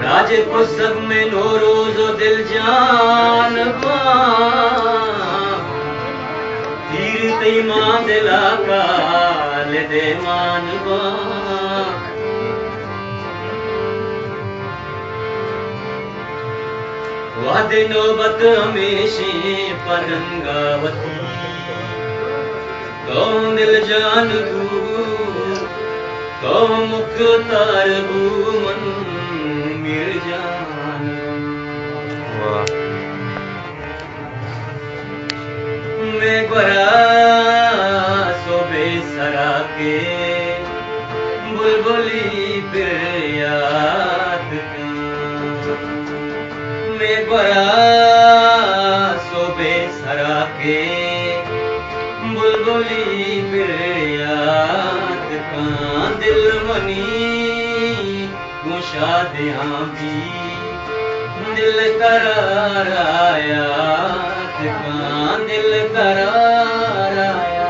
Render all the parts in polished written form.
राजे को सब में नोरोजो दिल जान तीर तई मां दिला काल दे मान वादे नौबत हमेशे पनंगावती कौन दिल जान तो मुख्तार मन मिल जान मैं बरा सोबे सरा के बुलबुली फिर याद मैं बरा सोबे सरा के बुलबुली फिर याद का दिल मनी मुशादियां भी दिल करार आया का दिल करार आया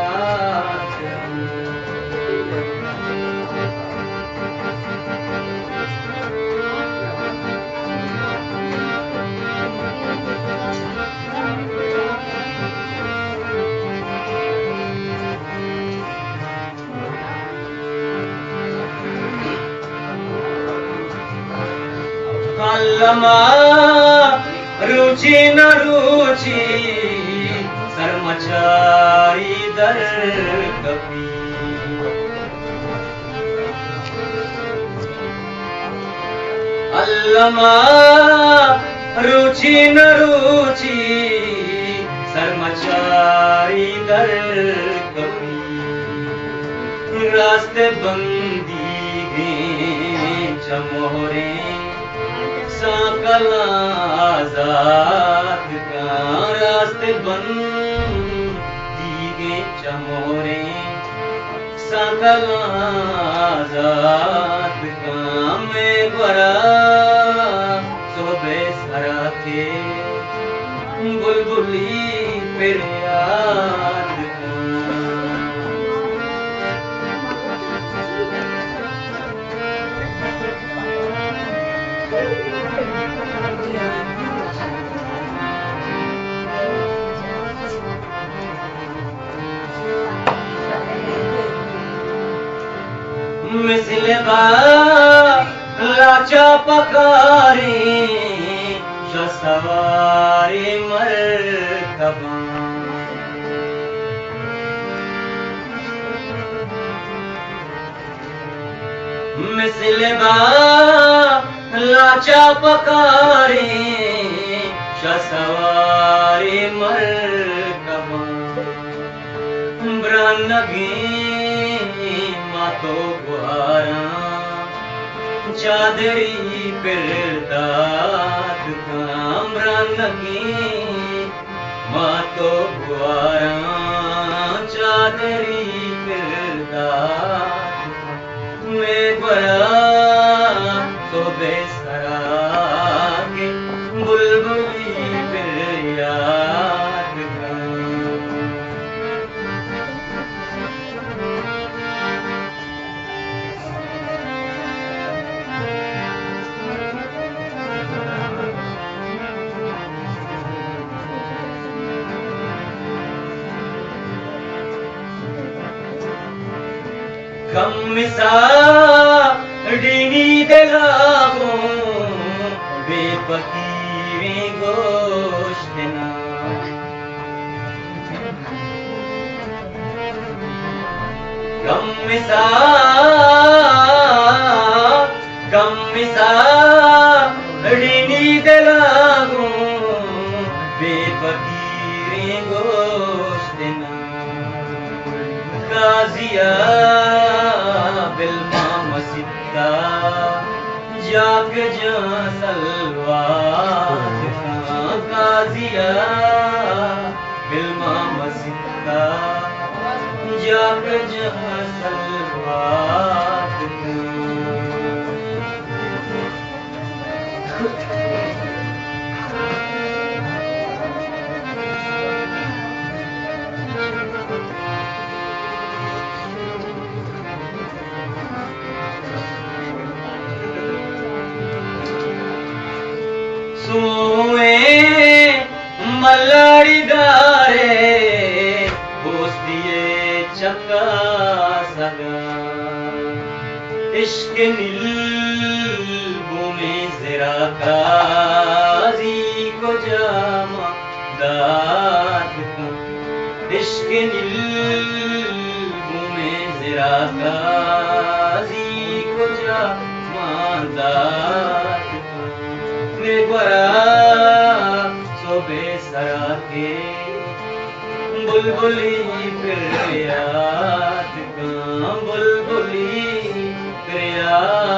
कलमा रुचि न रुचि शर्मचारी दर कपी अल्लमा रुचि न रुचि शर्मचारी दर कपी रास्ते बंदी गए चमोरे सकला आजाद का रास्ते बंदी गे चमोरे सकला आजाद का मैं बरा सोबे सरा के बुलबुली फिर याद मिसले लाचा पकारी जो सवारी मरकबा मिसले लाचा पकारी जो सवारी मरकबा ब्रानगी तो गुहारा चादरी पिरदाद कामरान की माँ तो गुहारा चादरी पिरदाद मैं बड़ा तो बेसरा के बुलबुली फिर याद कम मिसाड़ी दिलागो बेफकीरी गोश्त ना कम मिसाड़ी दिलागो बेफकीरी गोश्त ना काजिया बिल्मा मसिद्दा जाग जा सलवात काजिया बिल्मा मसिद्दा जाग जा सलवात इश्क नीलबू में जरा काजी को जामा दाद का, इश्क नीलबू में जरा काजी को जामा दाद का। मैं बरा सोबे सरा के बुलबुली फिर याद का, बुलबुली फिर याद